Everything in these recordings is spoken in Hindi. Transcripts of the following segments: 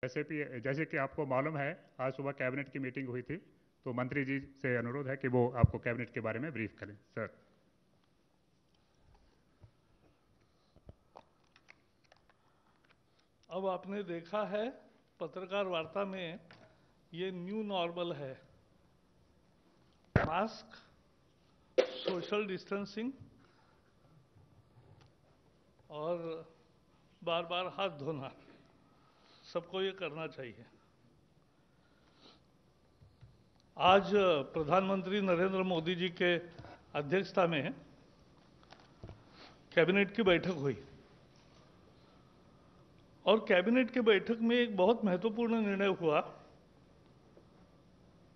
जैसे कि आपको मालूम है, आज सुबह कैबिनेट की मीटिंग हुई थी, तो मंत्री जी से अनुरोध है कि वो आपको कैबिनेट के बारे में ब्रीफ करें। सर। अब आपने देखा है पत्रकार वार्ता में, ये न्यू नॉर्मल है। मास्क, सोशल डिस्टेंसिंग और बार बार हाथ धोना, सबको ये करना चाहिए। आज प्रधानमंत्री नरेंद्र मोदी जी के अध्यक्षता में कैबिनेट की बैठक हुई और कैबिनेट की बैठक में एक बहुत महत्वपूर्ण निर्णय हुआ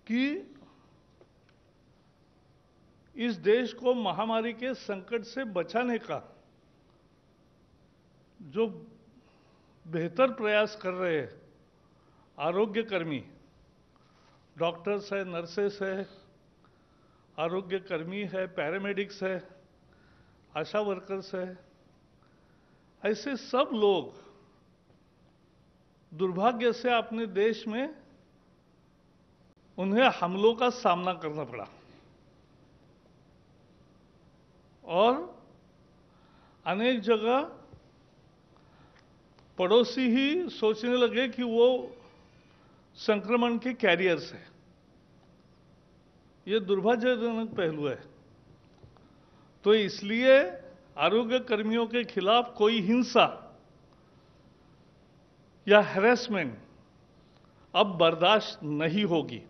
कि इस देश को महामारी के संकट से बचाने का जो बेहतर प्रयास कर रहे हैं आरोग्य कर्मी, डॉक्टर्स है, नर्सेस है, आरोग्य कर्मी है, पैरामेडिक्स है, आशा वर्कर्स है, ऐसे सब लोग दुर्भाग्य से अपने देश में उन्हें हमलों का सामना करना पड़ा और अनेक जगह पड़ोसी ही सोचने लगे कि वो संक्रमण के कैरियर्स हैं। ये दुर्भाग्यजनक पहलू है। तो इसलिए आरोग्य कर्मियों के खिलाफ कोई हिंसा या हैरेसमेंट अब बर्दाश्त नहीं होगी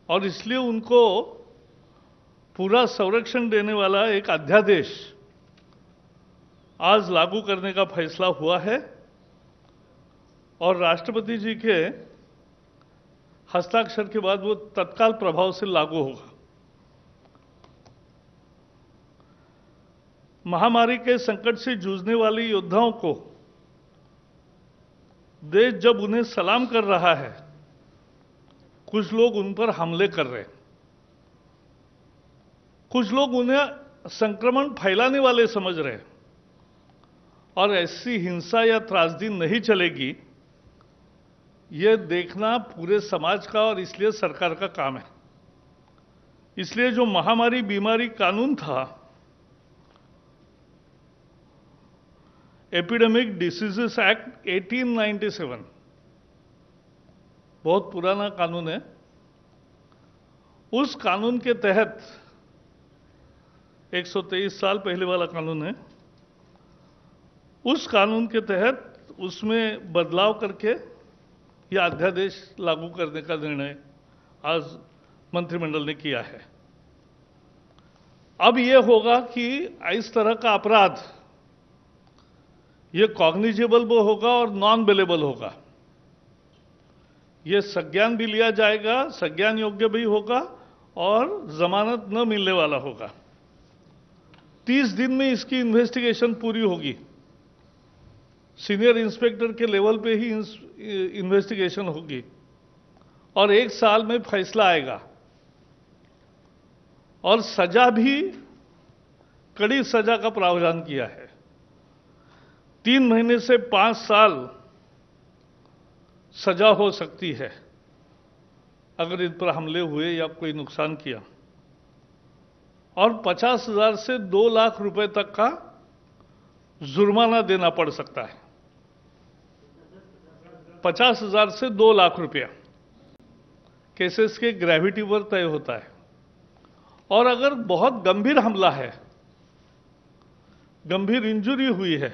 और इसलिए उनको पूरा संरक्षण देने वाला एक अध्यादेश आज लागू करने का फैसला हुआ है और राष्ट्रपति जी के हस्ताक्षर के बाद वो तत्काल प्रभाव से लागू होगा। महामारी के संकट से जूझने वाले योद्धाओं को देश जब उन्हें सलाम कर रहा है, कुछ लोग उन पर हमले कर रहे हैं, कुछ लोग उन्हें संक्रमण फैलाने वाले समझ रहे हैं और ऐसी हिंसा या त्रासदी नहीं चलेगी, यह देखना पूरे समाज का और इसलिए सरकार का काम है। इसलिए जो महामारी बीमारी कानून था, एपिडेमिक डिसीजेस एक्ट 1897, बहुत पुराना कानून है। उस कानून के तहत 123 साल पहले वाला कानून है। उस कानून के तहत उसमें बदलाव करके यह अध्यादेश लागू करने का निर्णय आज मंत्रिमंडल ने किया है। अब यह होगा कि इस तरह का अपराध ये कॉग्निजेबल भी होगा और नॉन बेलेबल होगा। ये संज्ञान भी लिया जाएगा, संज्ञान योग्य भी होगा और जमानत न मिलने वाला होगा। 30 दिन में इसकी इन्वेस्टिगेशन पूरी होगी। सीनियर इंस्पेक्टर के लेवल पे ही इन्वेस्टिगेशन होगी और 1 साल में फैसला आएगा और सजा भी कड़ी सजा का प्रावधान किया है। 3 महीने से 5 साल सजा हो सकती है अगर इन पर हमले हुए या कोई नुकसान किया, और 50,000 से 2 लाख रुपए तक का जुर्माना देना पड़ सकता है। 50,000 से 2 लाख रुपया केसेस के ग्रेविटी पर तय होता है। और अगर बहुत गंभीर हमला है, गंभीर इंजरी हुई है,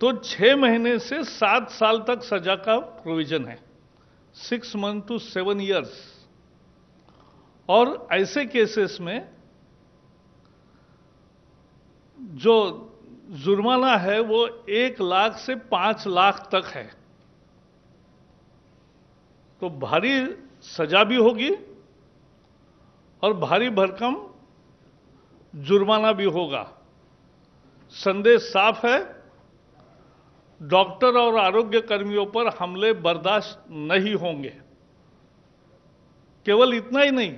तो 6 महीने से 7 साल तक सजा का प्रोविजन है, 6 मंथ टू 7 इयर्स। और ऐसे केसेस में जो जुर्माना है वो 1 लाख से 5 लाख तक है। तो भारी सजा भी होगी और भारी भरकम जुर्माना भी होगा। संदेश साफ है, डॉक्टर और आरोग्य कर्मियों पर हमले बर्दाश्त नहीं होंगे। केवल इतना ही नहीं,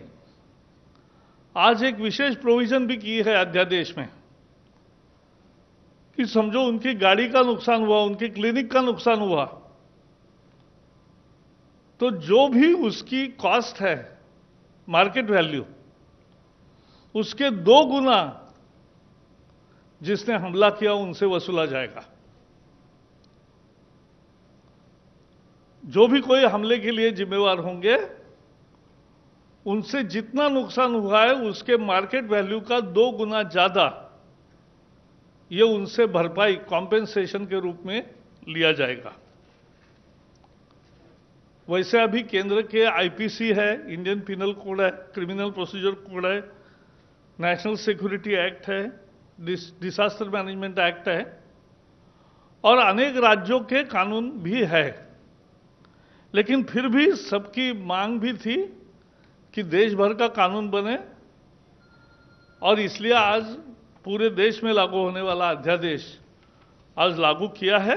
आज एक विशेष प्रोविजन भी की है अध्यादेश में कि समझो उनकी गाड़ी का नुकसान हुआ, उनके क्लिनिक का नुकसान हुआ, तो जो भी उसकी कॉस्ट है, मार्केट वैल्यू, उसके 2 गुना जिसने हमला किया उनसे वसूला जाएगा। जो भी कोई हमले के लिए जिम्मेवार होंगे, उनसे जितना नुकसान हुआ है उसके मार्केट वैल्यू का 2 गुना ज्यादा ये उनसे भरपाई, कॉम्पेंसेशन के रूप में लिया जाएगा। वैसे अभी केंद्र के आईपीसी है, इंडियन पिनल कोड है, क्रिमिनल प्रोसीजर कोड है, नेशनल सिक्योरिटी एक्ट है, डिजास्टर मैनेजमेंट एक्ट है, और अनेक राज्यों के कानून भी है। लेकिन फिर भी सबकी मांग भी थी कि देश भर का कानून बने, और इसलिए आज पूरे देश में लागू होने वाला अध्यादेश आज लागू किया है।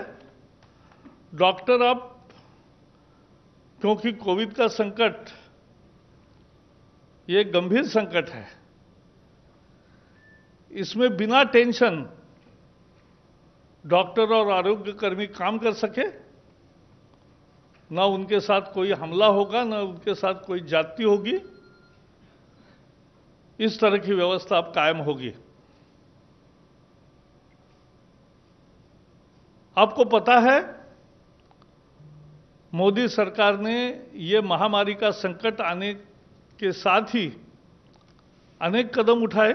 डॉक्टर अब, क्योंकि कोविड का संकट ये गंभीर संकट है, इसमें बिना टेंशन डॉक्टर और आरोग्य कर्मी काम कर सके, ना उनके साथ कोई हमला होगा, ना उनके साथ कोई जाति होगी, इस तरह की व्यवस्था अब कायम होगी। आपको पता है, मोदी सरकार ने ये महामारी का संकट आने के साथ ही अनेक कदम उठाए,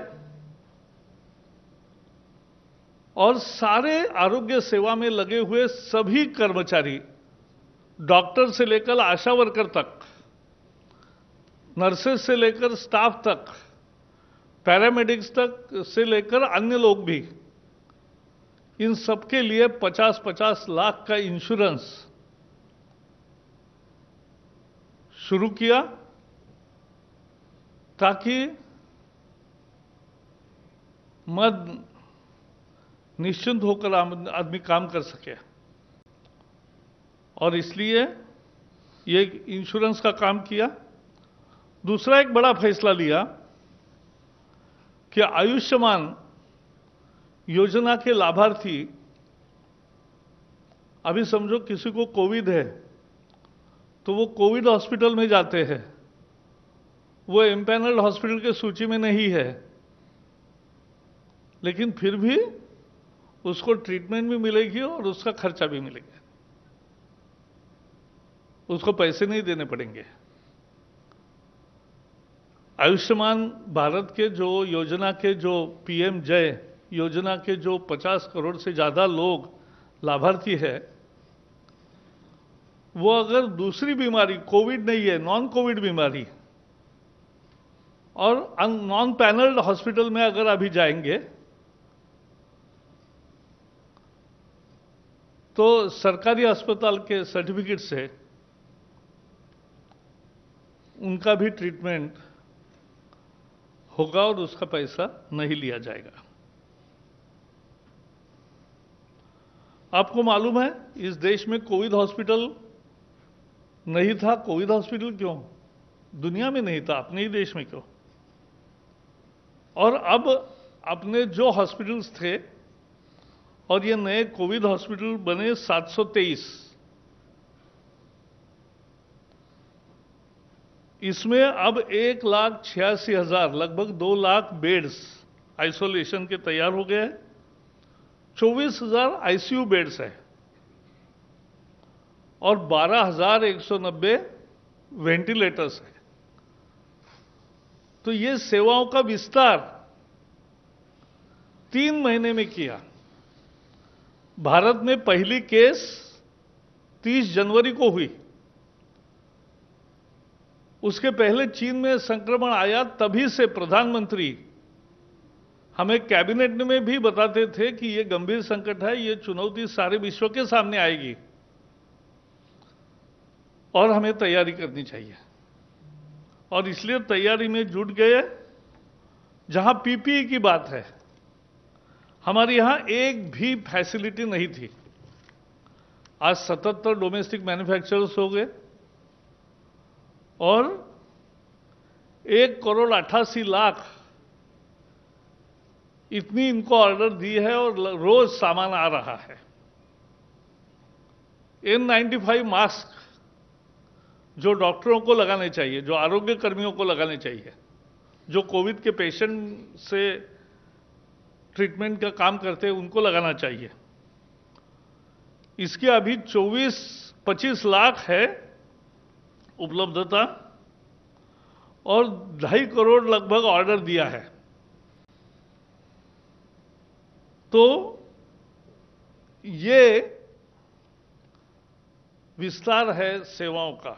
और सारे आरोग्य सेवा में लगे हुए सभी कर्मचारी, डॉक्टर से लेकर आशा वर्कर तक, नर्सेस से लेकर स्टाफ तक, पैरामेडिक्स तक से लेकर अन्य लोग भी, इन सबके लिए 50-50 लाख का इंश्योरेंस शुरू किया, ताकि मद निश्चिंत होकर आदमी काम कर सके। और इसलिए ये इंश्योरेंस का काम किया। दूसरा एक बड़ा फैसला लिया कि आयुष्मान योजना के लाभार्थी, अभी समझो किसी को कोविड है तो वो कोविड हॉस्पिटल में जाते हैं, वो एम्पैनल्ड हॉस्पिटल के सूची में नहीं है, लेकिन फिर भी उसको ट्रीटमेंट भी मिलेगी और उसका खर्चा भी मिलेगा, उसको पैसे नहीं देने पड़ेंगे। आयुष्मान भारत के जो योजना के जो पीएम जय योजना के जो 50 करोड़ से ज्यादा लोग लाभार्थी है, वो अगर दूसरी बीमारी, कोविड नहीं है, नॉन कोविड बीमारी, और नॉन पैनल्ड हॉस्पिटल में अगर अभी जाएंगे तो सरकारी अस्पताल के सर्टिफिकेट से उनका भी ट्रीटमेंट होगा और उसका पैसा नहीं लिया जाएगा। आपको मालूम है, इस देश में कोविड हॉस्पिटल नहीं था। कोविड हॉस्पिटल क्यों? दुनिया में नहीं था, अपने ही देश में क्यों? और अब अपने जो हॉस्पिटल्स थे, और ये नए कोविड हॉस्पिटल बने 723, इसमें अब 1,86,000, लगभग 2 लाख बेड्स आइसोलेशन के तैयार हो गए हैं। 24,000 आईसीयू बेड्स है और 12,190 वेंटिलेटर्स है। तो ये सेवाओं का विस्तार 3 महीने में किया। भारत में पहली केस 30 जनवरी को हुई। उसके पहले चीन में संक्रमण आया, तभी से प्रधानमंत्री हमें कैबिनेट में भी बताते थे कि यह गंभीर संकट है, यह चुनौती सारे विश्व के सामने आएगी और हमें तैयारी करनी चाहिए। और इसलिए तैयारी में जुट गए। जहां पीपीई की बात है, हमारे यहां एक भी फैसिलिटी नहीं थी। आज 77 डोमेस्टिक मैन्युफैक्चरर्स हो गए और 1,88,00,000 इतनी इनको ऑर्डर दी है और रोज सामान आ रहा है। N95 मास्क जो डॉक्टरों को लगाने चाहिए, जो आरोग्य कर्मियों को लगाने चाहिए, जो कोविड के पेशेंट से ट्रीटमेंट का काम करते हैं, उनको लगाना चाहिए। इसकी अभी 24-25 लाख है उपलब्धता और 2.5 करोड़ लगभग ऑर्डर दिया है। तो ये विस्तार है सेवाओं का।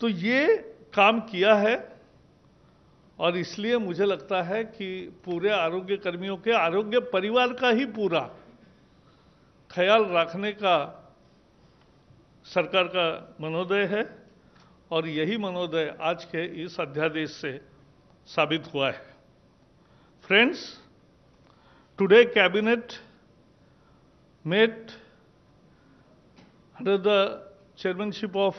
तो ये काम किया है और इसलिए मुझे लगता है कि पूरे आरोग्य कर्मियों के, आरोग्य परिवार का ही पूरा ख्याल रखने का सरकार का मनोदय है और यही मनोदय आज के इस अध्यादेश से साबित हुआ है। Friends, today cabinet met under the chairmanship of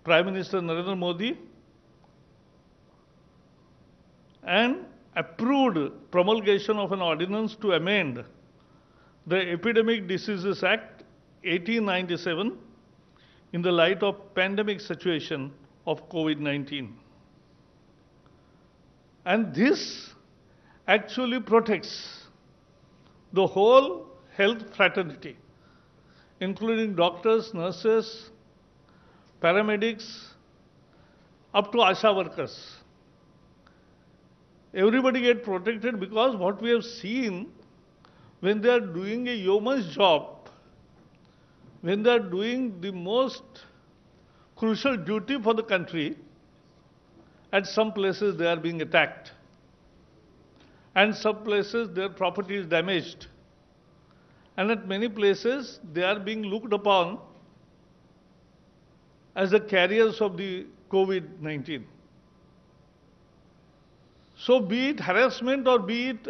Prime Minister Narendra Modi and approved promulgation of an ordinance to amend the Epidemic Diseases Act 1897 in the light of pandemic situation of COVID-19. And this actually protects the whole health fraternity, including doctors, nurses, paramedics, up to ASHA workers. Everybody get protected because what we have seen, when they are doing a yeoman's job, when they are doing the most crucial duty for the country, at some places they are being attacked, and some places their property is damaged. And at many places, they are being looked upon as the carriers of the COVID-19. So be it harassment or be it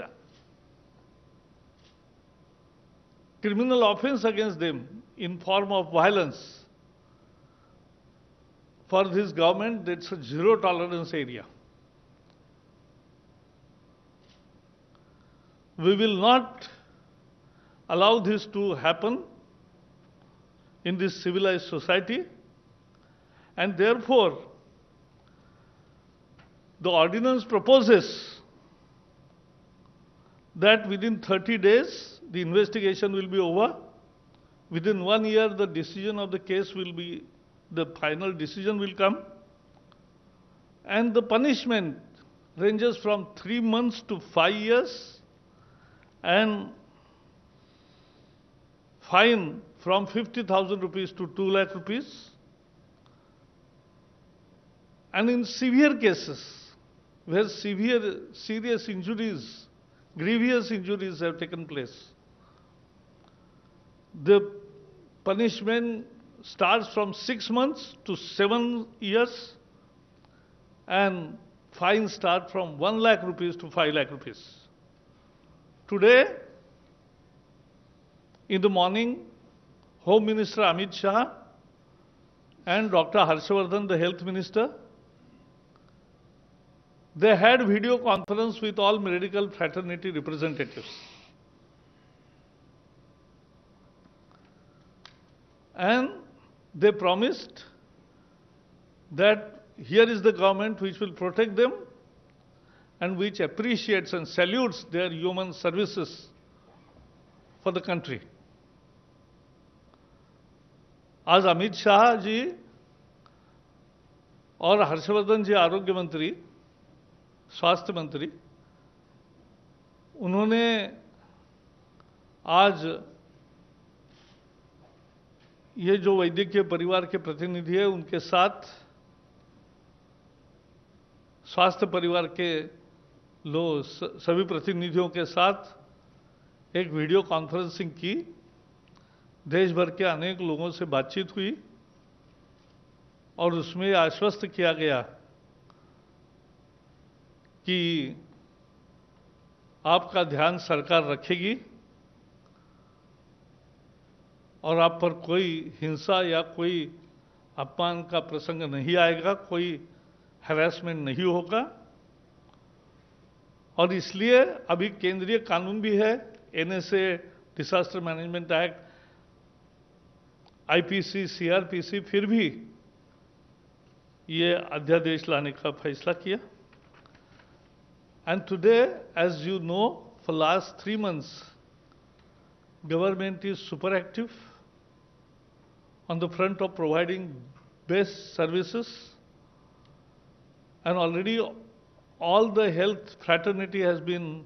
criminal offense against them in form of violence, for this government, that's a zero tolerance area. We will not allow this to happen in this civilized society, and therefore the ordinance proposes that within 30 days the investigation will be over. Within 1 year the decision of the case will be, the final decision will come, and the punishment ranges from 3 months to 5 years and fine from 50,000 rupees to 2 lakh rupees. And in severe cases, where serious injuries, grievous injuries have taken place, the punishment starts from 6 months to 7 years and fines start from 1 lakh rupees to 5 lakh rupees. Today, in the morning, Home Minister Amit Shah and Dr. Harshvardhan, the Health Minister, they had video conference with all medical fraternity representatives. And they promised that here is the government which will protect them and which appreciates and salutes their human services for the country. आज अमित शाह जी और हर्षवर्धन जी आरोग्य मंत्री, स्वास्थ्य मंत्री, उन्होंने आज ये जो वैद्यकीय परिवार के प्रतिनिधि है उनके साथ, स्वास्थ्य परिवार के सभी प्रतिनिधियों के साथ एक वीडियो कॉन्फ्रेंसिंग की। देश भर के अनेक लोगों से बातचीत हुई और उसमें आश्वस्त किया गया कि आपका ध्यान सरकार रखेगी और आप पर कोई हिंसा या कोई अपमान का प्रसंग नहीं आएगा, कोई हैरेसमेंट नहीं होगा। और इसलिए अभी केंद्रीय कानून भी है, NSA, disaster management act, IPC, CrPC, फिर भी ये अध्यादेश लाने का फैसला किया। And today, as you know, for last 3 months, government is super active on the front of providing best services, and already all the health fraternity has been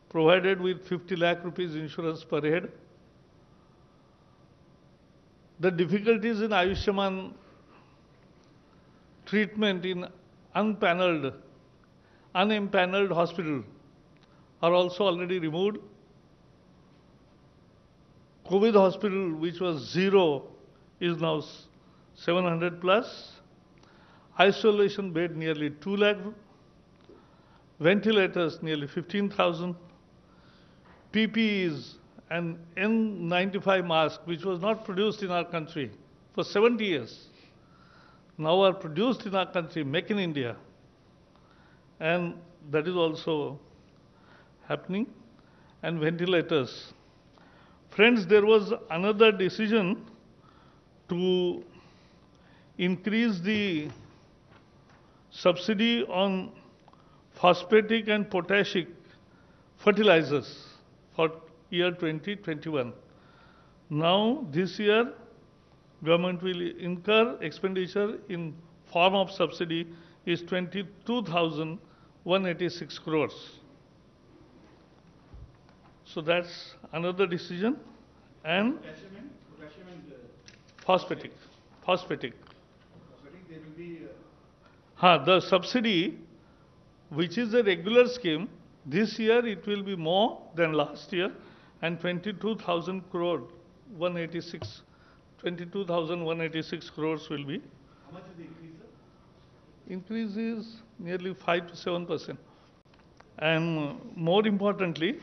provided with 50 lakh rupees insurance per head. The difficulties in Ayushman treatment in unimpaneled hospital are also already removed. COVID hospital, which was 0, is now 700 plus. Isolation bed nearly 2 lakh. Ventilators nearly 15,000. PPEs and N95 mask, which was not produced in our country for 70 years, now are produced in our country, make in India. And that is also happening. And ventilators. Friends, there was another decision to increase the subsidy on phosphatic and potassic fertilizers for year 2021. Now, this year, government will incur expenditure in form of subsidy is 22,186 crores. So that's another decision. And phosphatic. There will be The subsidy, which is a regular scheme, this year it will be more than last year, and 22,000 crore, 22,186 crores will be. How much is the increase, sir? Increase is nearly 5 to 7%. And more importantly,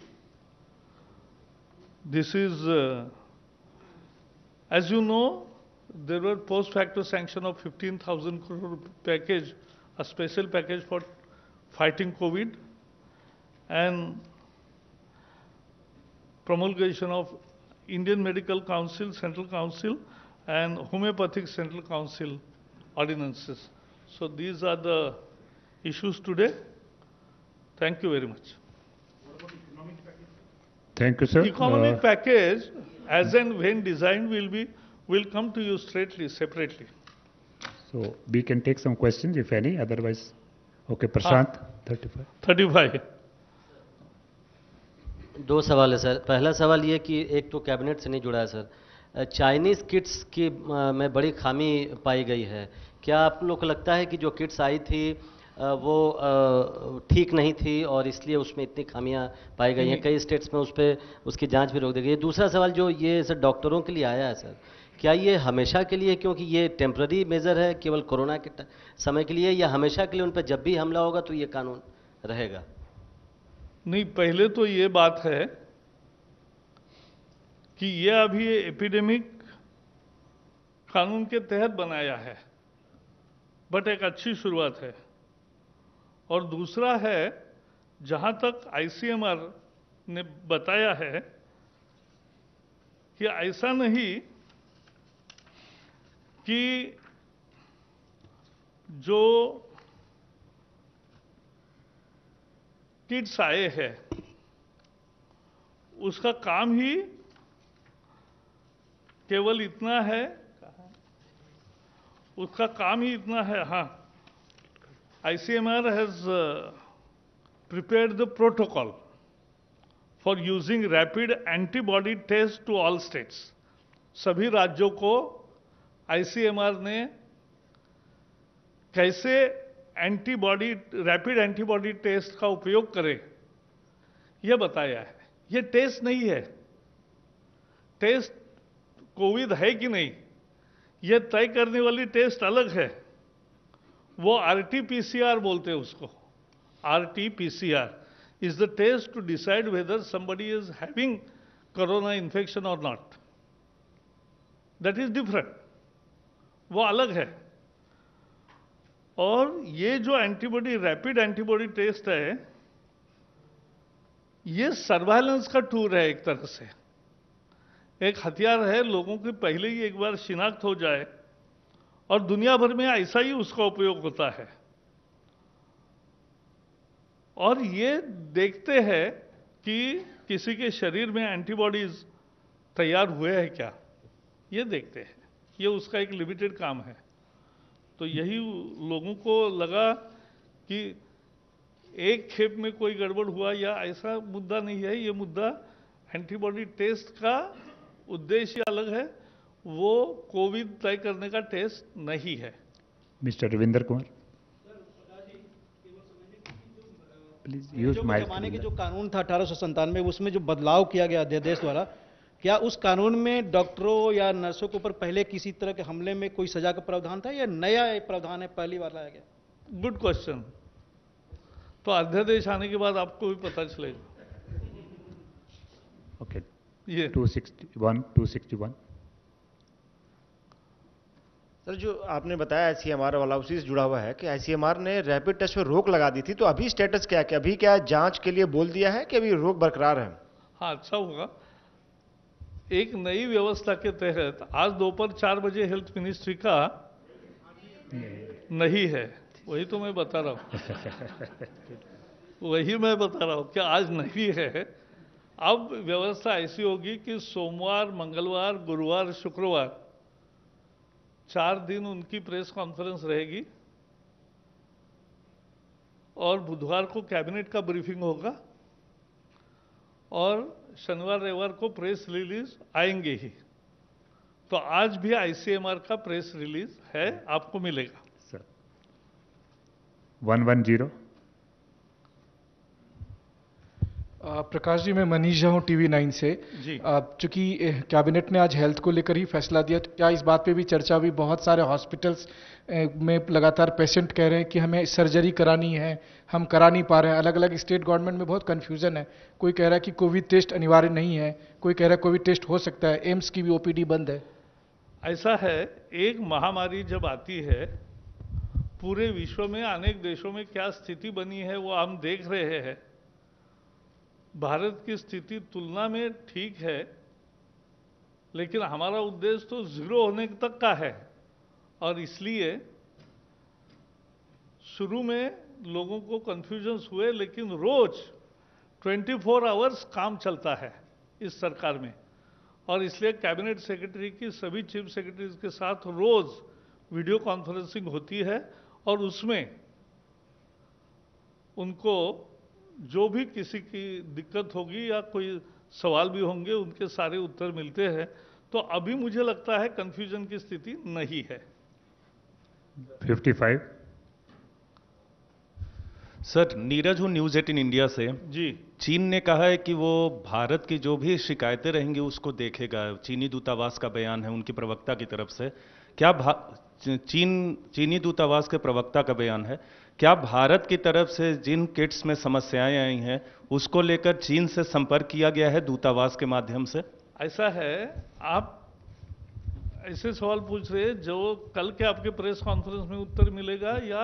this is, as you know, there were post facto sanction of 15,000 crore package, a special package for fighting COVID, and promulgation of Indian Medical Council, Central Council, and Homeopathic Central Council ordinances. So these are the issues today. Thank you very much. What about economic package? Thank you, sir. Economic package, as and when designed, will come to you separately. So we can take some questions, if any. Otherwise, okay, Prashant, 35. 35. 2 सवाल है सर। पहला सवाल ये कि एक तो कैबिनेट से नहीं जुड़ा है सर, चाइनीज़ किट्स की में बड़ी खामी पाई गई है। क्या आप लोग को लगता है कि जो किट्स आई थी वो ठीक नहीं थी और इसलिए उसमें इतनी खामियां पाई गई हैं? कई स्टेट्स में उस पर उसकी जांच भी रोक दी गई है। दूसरा सवाल जो ये सर डॉक्टरों के लिए आया है सर, क्या ये हमेशा के लिए, क्योंकि ये टेम्पररी मेजर है केवल कोरोना के समय के लिए, या हमेशा के लिए उन पर जब भी हमला होगा तो ये कानून रहेगा? नहीं, पहले तो ये बात है कि ये अभी एपिडेमिक कानून के तहत बनाया है, बट एक अच्छी शुरुआत है। और दूसरा है, जहां तक आईसीएमआर ने बताया है कि ऐसा नहीं कि जो किट्स आए हैं उसका काम ही केवल इतना है, उसका काम ही इतना है। हाँ, ICMR has prepared the protocol for using rapid antibody test to all states. सभी राज्यों को ICMR ने कैसे रैपिड एंटीबॉडी टेस्ट का उपयोग करें यह बताया है। यह टेस्ट नहीं है, टेस्ट कोविड है कि नहीं यह तय करने वाली टेस्ट अलग है। वो RT-PCR बोलते हैं उसको। RT-PCR is the test to decide whether somebody is having corona infection or not. That is different. वो अलग है। और ये जो एंटीबॉडी, रैपिड एंटीबॉडी टेस्ट है, ये सर्वाइलेंस का टूल है एक तरह से, एक हथियार है लोगों की पहले ही एक बार शिनाख्त हो जाए, और दुनिया भर में ऐसा ही उसका उपयोग होता है। और ये देखते हैं कि किसी के शरीर में एंटीबॉडीज तैयार हुए हैं क्या, ये देखते हैं, ये उसका एक लिमिटेड काम है। तो यही लोगों को लगा कि एक खेप में कोई गड़बड़ हुआ या ऐसा मुद्दा नहीं है। ये मुद्दा एंटीबॉडी टेस्ट का उद्देश्य अलग है, वो कोविड तय करने का टेस्ट नहीं है। Mister Ravinder Kumar, please use mic. जमाने के जो कानून था 1897, उसमें जो बदलाव किया गया अध्यादेश द्वारा, क्या उस कानून में डॉक्टरों या नर्सों के ऊपर पहले किसी तरह के हमले में कोई सजा का प्रावधान था, या नया प्रावधान है, पहली बार लाया गया? Good question. तो अध्यादेश आने के बाद आपको भी पता चलेगा। ओके, ये 261 261। सर, जो आपने बताया आईसीएमआर वाला, उसी से जुड़ा हुआ है कि आईसीएमआर ने रैपिड टेस्ट पर रोक लगा दी थी, तो अभी स्टेटस क्या है? कि अभी क्या जांच के लिए बोल दिया है कि अभी रोक बरकरार है? हाँ, अच्छा होगा। एक नई व्यवस्था के तहत आज दोपहर 4 बजे हेल्थ मिनिस्ट्री का नहीं है, वही तो मैं बता रहा हूँ वही मैं बता रहा हूँ कि आज नहीं है। अब व्यवस्था ऐसी होगी कि सोमवार, मंगलवार, गुरुवार, शुक्रवार 4 दिन उनकी प्रेस कॉन्फ्रेंस रहेगी, और बुधवार को कैबिनेट का ब्रीफिंग होगा, और शनिवार रविवार को प्रेस रिलीज आएंगे ही। तो आज भी आईसीएमआर का प्रेस रिलीज है, आपको मिलेगा। सर 110। प्रकाश जी, मैं मनीष झा हूँ TV9 से जी। चूंकि कैबिनेट ने आज हेल्थ को लेकर ही फैसला दिया, तो क्या इस बात पे भी चर्चा हुई? बहुत सारे हॉस्पिटल्स में लगातार पेशेंट कह रहे हैं कि हमें सर्जरी करानी है, हम करा नहीं पा रहे हैं। अलग अलग स्टेट गवर्नमेंट में बहुत कन्फ्यूजन है। कोई कह रहा है कि कोविड टेस्ट अनिवार्य नहीं है, कोई कह रहा है कोविड टेस्ट हो सकता है, एम्स की भी OPD बंद है। ऐसा है, एक महामारी जब आती है, पूरे विश्व में अनेक देशों में क्या स्थिति बनी है वो हम देख रहे हैं। भारत की स्थिति तुलना में ठीक है, लेकिन हमारा उद्देश्य तो 0 होने तक का है, और इसलिए शुरू में लोगों को कंफ्यूजन्स हुए, लेकिन रोज 24 आवर्स काम चलता है इस सरकार में, और इसलिए कैबिनेट सेक्रेटरी की सभी चीफ सेक्रेटरीज के साथ रोज वीडियो कॉन्फ्रेंसिंग होती है, और उसमें उनको जो भी किसी की दिक्कत होगी या कोई सवाल भी होंगे, उनके सारे उत्तर मिलते हैं। तो अभी मुझे लगता है कंफ्यूजन की स्थिति नहीं है। 55। सर, नीरज हूँ न्यूज़ 18 इंडिया से। जी। चीन ने कहा है कि वो भारत की जो भी शिकायतें रहेंगी उसको देखेगा। चीनी दूतावास का बयान है उनकी प्रवक्ता की तरफ से। क्या चीनी दूतावास के प्रवक्ता का बयान है, क्या भारत की तरफ से जिन किट्स में समस्याएं आई हैं उसको लेकर चीन से संपर्क किया गया है दूतावास के माध्यम से? ऐसा है, आप ऐसे सवाल पूछ रहे हैं जो कल के आपके प्रेस कॉन्फ्रेंस में उत्तर मिलेगा, या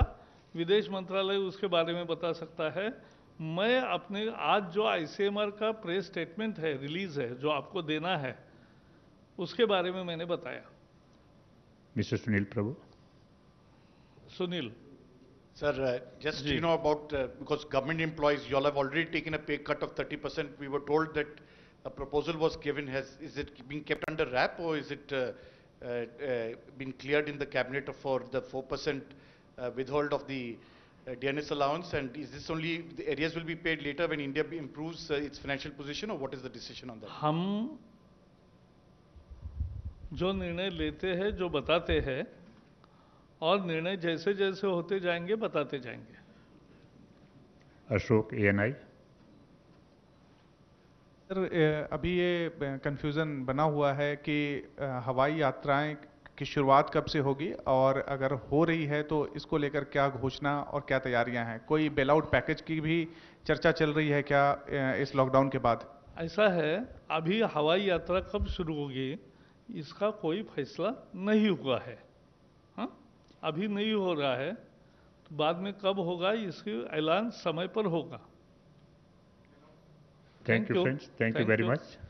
विदेश मंत्रालय उसके बारे में बता सकता है। मैं अपने आज जो आईसीएमआर का प्रेस स्टेटमेंट है, रिलीज है, जो आपको देना है, उसके बारे में मैंने बताया। Mister Sunil Prabhu. Sunil. Sir, just you know about because government employees, you all have already taken a pay cut of 30%. We were told that a proposal was given. Is it being kept under wrap, or is it been cleared in the cabinet for the 4% withhold of the DNS allowance? And is this only the areas will be paid later when India improves its financial position, or what is the decision on that? हम जो निर्णय लेते हैं, जो बताते हैं, और निर्णय जैसे जैसे होते जाएंगे बताते जाएंगे। अशोक ANI। सर, अभी ये कंफ्यूजन बना हुआ है कि हवाई यात्राएं की शुरुआत कब से होगी, और अगर हो रही है तो इसको लेकर क्या घोषणा और क्या तैयारियां हैं? कोई बेल आउट पैकेज की भी चर्चा चल रही है क्या इस लॉकडाउन के बाद? ऐसा है, अभी हवाई यात्रा कब शुरू होगी इसका कोई फैसला नहीं हुआ है। हाँ, अभी नहीं हो रहा है। बाद में कब होगा इसकी ऐलान समय पर होगा। Thank you, friends. Thank you very much.